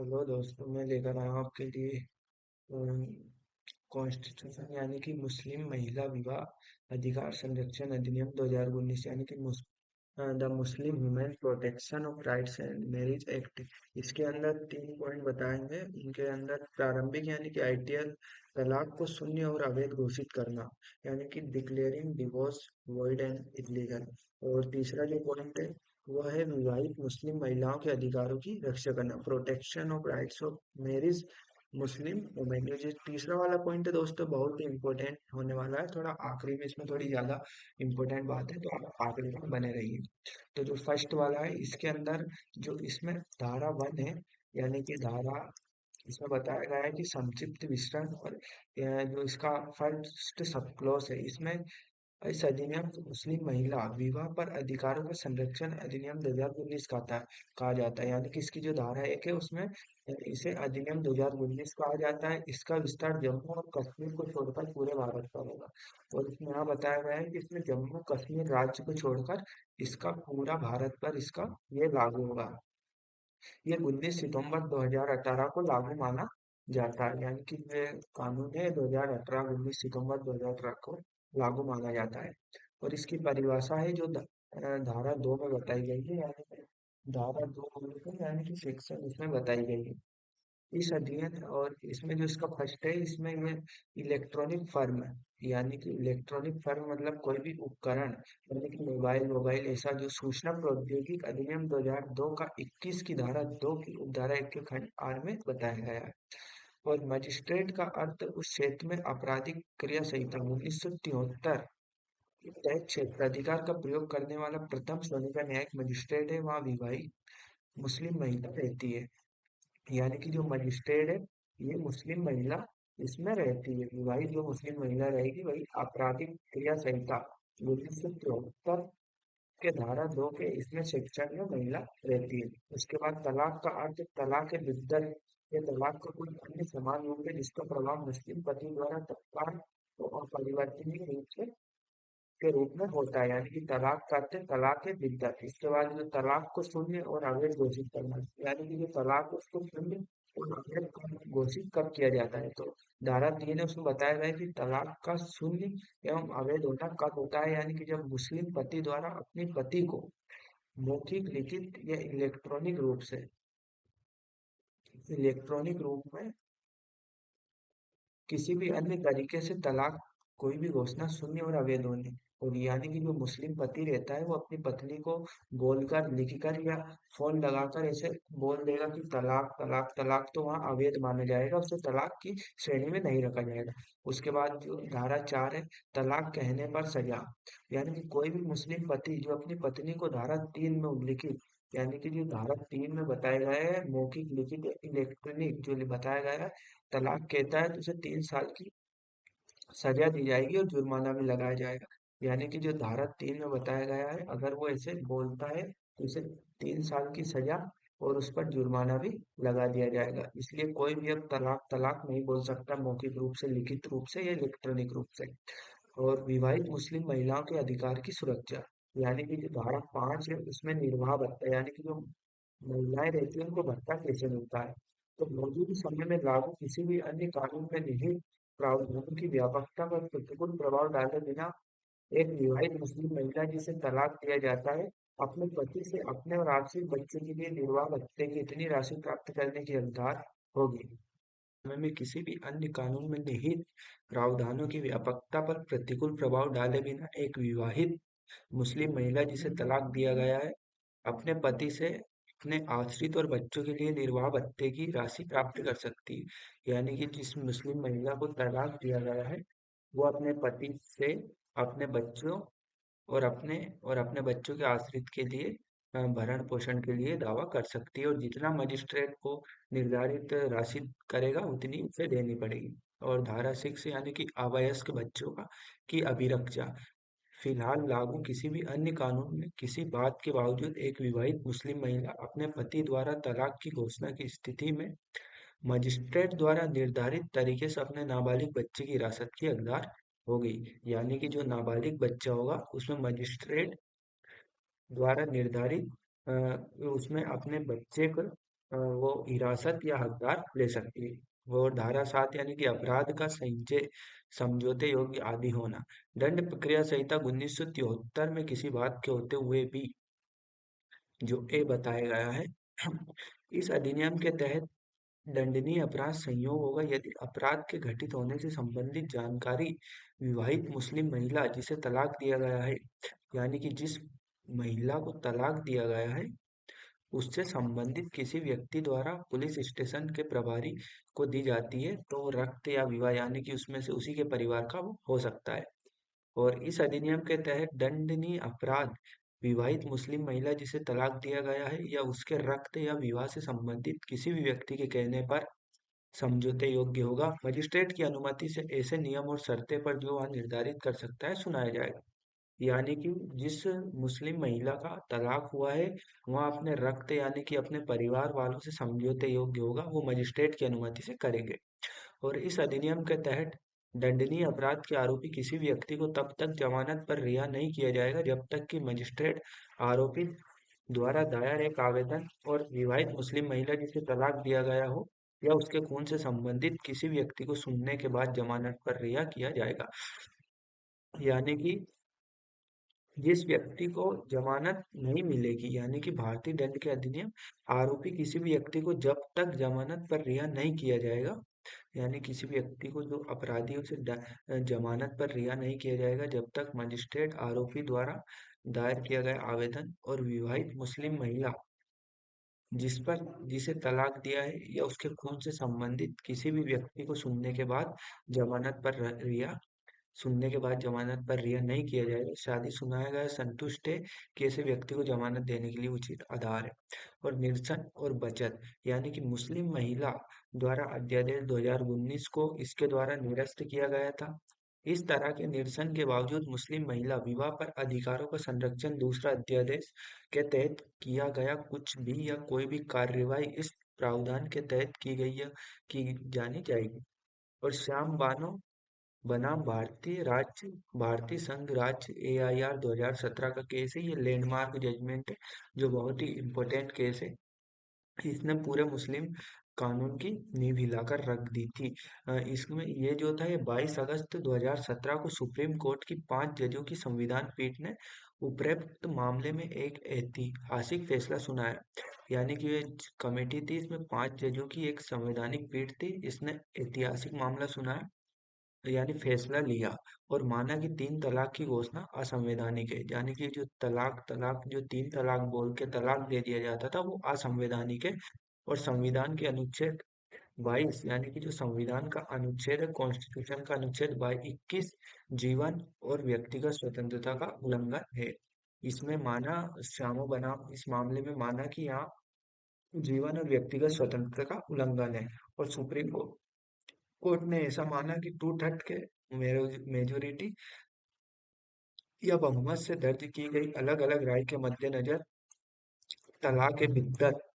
Hello दोस्तों, मैं लेकर आया हूँ आपके लिए कॉन्स्टिट्यूशन यानी कि मुस्लिम महिला विवाह अधिकार संरक्षण अधिनियम 2019 यानी कि the Muslim women protection of rights and marriage act. इसके अंदर 3 पॉइंट बताएंगे। इनके अंदर प्रारंभिक यानी कि आईटीएल तलाक को शून्य और अवैध घोषित करना, यानी कि declaring divorce void and illegal. और तीसरा जो पॉइंट है वह है विवाहित मुस्लिम महिलाओं के अधिकारों की रक्षा करना, protection of rights of marriage Muslim women. जो तीसरा वाला पॉइंट है दोस्तों, बहुत ही इंपॉर्टेंट होने वाला है। थोड़ा आखिरी में इसमें थोड़ी ज्यादा इंपॉर्टेंट बात है, तो आप आखिरी में बने रहिए। तो जो फर्स्ट वाला है इसके अंदर जो इसमें धारा 1 है, यानी कि धारा इसमें बताया गया है कि संक्षिप्त विवरण और जो इसका फर्स्ट सब क्लॉज है इसमें इस अधिनियम को मुस्लिम महिला विवाह पर अधिकारों का संरक्षण अधिनियम 2019 कहा जाता है। यानी कि इसकी जो धारा 1 है उसमें इसे अधिनियम 2019 कहा जाता है। इसका विस्तार जम्मू और कश्मीर को छोड़कर पूरे भारत पर होगा। और इसमें यहाँ बताया गया है कि इसमें जम्मू कश्मीर राज्य को छोड़कर इसका पूरा भारत पर इसका ये लागू होगा। ये 19 सितंबर 2018 को लागू माना जाता है, यानी कि ये कानून है 2018 19 सितंबर 2018 को लागू माना जाता है। और इसकी परिभाषा है जो धारा 2 में बताई गई है, यानी कि धारा 2 यानी कि सेक्शन इसमें बताई गई है इस अध्ययन। और इसमें जो इसका फर्स्ट है इसमें ये इलेक्ट्रॉनिक फर्म है, यानी कि इलेक्ट्रॉनिक फर्म मतलब कोई भी उपकरण, यानी कि मोबाइल मोबाइल ऐसा जो सूचना प्रौद्योगिकी अधिनियम 2002 का 21 की धारा 2 की उपधारा 1 के खंड आर में बताया गया है। और मजिस्ट्रेट का अर्थ उस क्षेत्र में आपराधिक क्रिया संहिता 1973 के तहत क्षेत्राधिकार का प्रयोग करने वाला प्रथम श्रेणी का न्यायिक मजिस्ट्रेट है। वहाँ विवाहित मुस्लिम महिला रहती है, यानी कि जो मजिस्ट्रेट है ये मुस्लिम महिला इसमें रहती है। विवाहित जो मुस्लिम महिला रहेगी वही आपराधिक क्रिया संहिता 1973 के धारा 2 के इसमें सेक्शन में महिला रहती है। उसके बाद तलाक का अर्थ तलाक बिद्दत या तलाक का कोई अन्य समान रूप है जिसका प्रभाव मुस्लिम पति द्वारा तत्काल और परिवर्तनीय रूप से के रूप में होता है, यानी कि तलाक का अर्थ है तलाक है बिद्दत। इसके बाद जो तलाक को शून्य और अवैध घोषित करना, यानी कि जो तलाक है उसको शून्य और अवैध घोषित कब किया जाता है, तो धारा 3 है उसमें बताया गया है कि तलाक का शून्य एवं अवैध होना कब होता है, यानी कि जब मुस्लिम पति द्वारा अपने पति को मौखिक लिखित या इलेक्ट्रॉनिक रूप में किसी भी अन्य तरीके से तलाक कोई भी घोषणा शून्य और अवैध होने होगी। यानी कि जो मुस्लिम पति रहता है वो अपनी पत्नी को बोलकर लिखकर या फोन लगाकर ऐसे बोल देगा कि तलाक तलाक तलाक, तो वहाँ अवैध माना जाएगा, उसे तलाक की श्रेणी में नहीं रखा जाएगा। उसके बाद जो धारा 4 है तलाक कहने पर सजा, यानी कि कोई भी मुस्लिम पति जो अपनी पत्नी को धारा 3 में उल्लिखित, यानी कि जो धारा 3 में बताया गया है मौखिक लिखित इलेक्ट्रॉनिक जो बताया गया है तलाक कहता है, तो उसे 3 साल की सजा दी जाएगी और जुर्माना भी लगाया जाएगा। यानी कि जो धारा 3 में बताया गया है अगर वो ऐसे बोलता है तो उसे 3 साल की सजा और उस पर जुर्माना भी लगा दिया जाएगा। इसलिए कोई भी अब तलाक तलाक नहीं बोल सकता मौखिक रूप से, लिखित रूप से या इलेक्ट्रॉनिक रूप से। और विवाहित मुस्लिम महिलाओं के अधिकार की सुरक्षा, यानी कि जो धारा 5 है उसमें निर्वाह भत्ता, यानी कि जो महिलाएं रहती हैं उनको भत्ता कैसे मिलता है, तो मौजूदा समय में लागू किसी भी अन्य कानून में निहित प्रावधानों की व्यापकता पर प्रतिकूल प्रभाव डाले बिना एक विवाहित मुस्लिम महिला जिसे तलाक दिया जाता है अपने पति से अपने और आश्रित बच्चों के लिए निर्वाह भत्ते की इतनी राशि प्राप्त करने की हकदार होगी। समय में किसी भी अन्य कानून में निहित प्रावधानों की व्यापकता पर प्रतिकूल प्रभाव डाले बिना एक विवाहित मुस्लिम महिला जिसे तलाक दिया गया है अपने पति से अपने आश्रित और बच्चों के लिए निर्वाह भत्ते की राशि प्राप्त कर सकती है। यानी कि जिस मुस्लिम महिला को तलाक दिया गया है वो अपने पति से अपने बच्चों और अपने बच्चों के आश्रित के लिए भरण पोषण के लिए दावा कर सकती है, और जितना मजिस्ट्रेट को निर्धारित राशि करेगा उतनी उसे देनी पड़ेगी। और धारा 6 यानी कि अवयस्क बच्चों का की अभिरक्षा, फिलहाल लागू किसी भी अन्य कानून में किसी बात के बावजूद एक विवाहित मुस्लिम महिला अपने पति द्वारा तलाक की घोषणा की स्थिति में मजिस्ट्रेट द्वारा निर्धारित तरीके से अपने नाबालिग बच्चे की हिरासत की हकदार होगी। यानी कि जो नाबालिग बच्चा होगा उसमें मजिस्ट्रेट द्वारा निर्धारित अ, उसमें अपने बच्चे को वो हिरासत या हकदार ले सकती है। वो धारा 7 यानी कि अपराध का संचय समझौते योग्य आदि होना। दंड प्रक्रिया संहिता 1973 में किसी बात के होते हुए भी जो ए बताया गया है, इस अधिनियम के तहत दंडनीय अपराध संयोग होगा यदि अपराध के घटित होने से संबंधित जानकारी विवाहित मुस्लिम महिला जिसे तलाक दिया गया है, यानी कि जिस महिला को तलाक दिया गया है, उससे संबंधित किसी व्यक्ति द्वारा पुलिस स्टेशन के प्रभारी को दी जाती है, तो रक्त या विवाह यानी कि उसमें से उसी के परिवार का वो हो सकता है। और इस अधिनियम के तहत दंडनीय अपराध विवाहित मुस्लिम महिला जिसे तलाक दिया गया है या उसके रक्त या विवाह से संबंधित किसी भी व्यक्ति के कहने पर समझौते योग्य होगा। मजिस्ट्रेट की अनुमति से ऐसे नियम और शर्तें पर जो वह निर्धारित कर सकता है सुनाया जाएगा। यानी कि जिस मुस्लिम महिला का तलाक हुआ है, वह अपने रक्त यानी कि अपने परिवार वालों से समझौते योग्य होगा, वो मजिस्ट्रेट की अनुमति से करेंगे। और इस अधिनियम के तहत दंडनीय अपराध के आरोपी किसी व्यक्ति को तब तक जमानत पर रिहा नहीं किया जाएगा जब तक कि मजिस्ट्रेट आरोपी द्वारा दायर एक आवेदन और विवाहित मुस्लिम महिला जिसे तलाक दिया गया हो या उसके खून से संबंधित किसी व्यक्ति को सुनने के बाद जमानत पर रिहा किया जाएगा। यानी कि जिस व्यक्ति को जमानत नहीं मिलेगी, यानी कि भारतीय दंड के अधिनियम आरोपी किसी भी व्यक्ति को जब तक जमानत पर रिहा नहीं किया जाएगा, यानी किसी भी व्यक्ति को जो अपराधी उसे जमानत पर रिहा नहीं किया जाएगा जब तक मजिस्ट्रेट आरोपी द्वारा दायर किया गया आवेदन और विवाहित मुस्लिम महिला जिसे तलाक दिया है या उसके खून से संबंधित किसी भी व्यक्ति को सुनने के बाद जमानत पर रिहा नहीं किया जाएगा। शादी सुनाया गया संतुष्ट है कि ऐसे व्यक्ति को जमानत देने के लिए उचित आधार है। और निरसन और बचत यानी कि मुस्लिम महिला द्वारा अध्यादेश 2019 को इसके द्वारा निरस्त किया गया था। इस तरह के निरसन के बावजूद मुस्लिम महिला विवाह पर अधिकारों का संरक्षण दूसरा अध्यादेश के तहत किया गया कुछ भी या कोई भी कार्यवाही इस प्रावधान के तहत की गई या की जानी जाएगी। और श्याम बानो बनाम भारतीय संघ राज्य AIR 2017 का केस है। ये लैंडमार्क जजमेंट है जो बहुत ही इम्पोर्टेंट केस है। इसने पूरे मुस्लिम कानून की नींव हिलाकर रख दी थी। इसमें ये जो था ये 22 अगस्त 2017 को सुप्रीम कोर्ट की 5 जजों की संविधान पीठ ने उपरोक्त मामले में एक ऐतिहासिक फैसला सुनाया। यानी कि ये कमेटी थी, इसमें 5 जजों की एक संवैधानिक पीठ थी, इसने ऐतिहासिक मामला सुनाया यानी फैसला लिया और माना कि 3 तलाक की घोषणा असंवैधानिक है। यानी कि जो तलाक जो 3 तलाक बोल के तलाक दे दिया जाता था वो असंवैधानिक है। और संविधान के अनुच्छेद 22 यानी कि जो संविधान का अनुच्छेद है, कॉन्स्टिट्यूशन का अनुच्छेद 21 जीवन और व्यक्तिगत स्वतंत्रता का उल्लंघन है। इसमें माना श्यामो बनाम इस मामले में माना कि यहाँ जीवन और व्यक्तिगत स्वतंत्रता का उल्लंघन है। और सुप्रीम कोर्ट ने ऐसा माना कि टू थर्ड के मेजोरिटी या बहुमत से दर्ज की गई अलग अलग राय के मद्देनजर तलाक के बिद्दत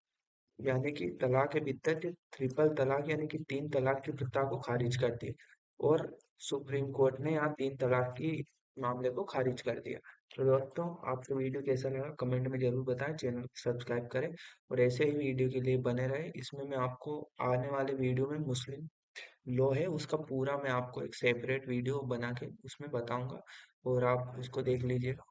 यानी कि तलाक के बिद्दत ट्रिपल तलाक यानी कि 3 तलाक की प्रथा को खारिज कर दिया। और सुप्रीम कोर्ट ने यहाँ 3 तलाक की मामले को खारिज कर दिया। तो दोस्तों, आपको वीडियो कैसा लगा कमेंट में जरूर बताएं, चैनल को सब्सक्राइब करें और ऐसे ही वीडियो के लिए बने रहे। इसमें मैं आपको आने वाले वीडियो में मुस्लिम लॉ है उसका पूरा मैं आपको एक सेपरेट वीडियो बना के उसमें बताऊंगा और आप उसको देख लीजिएगा।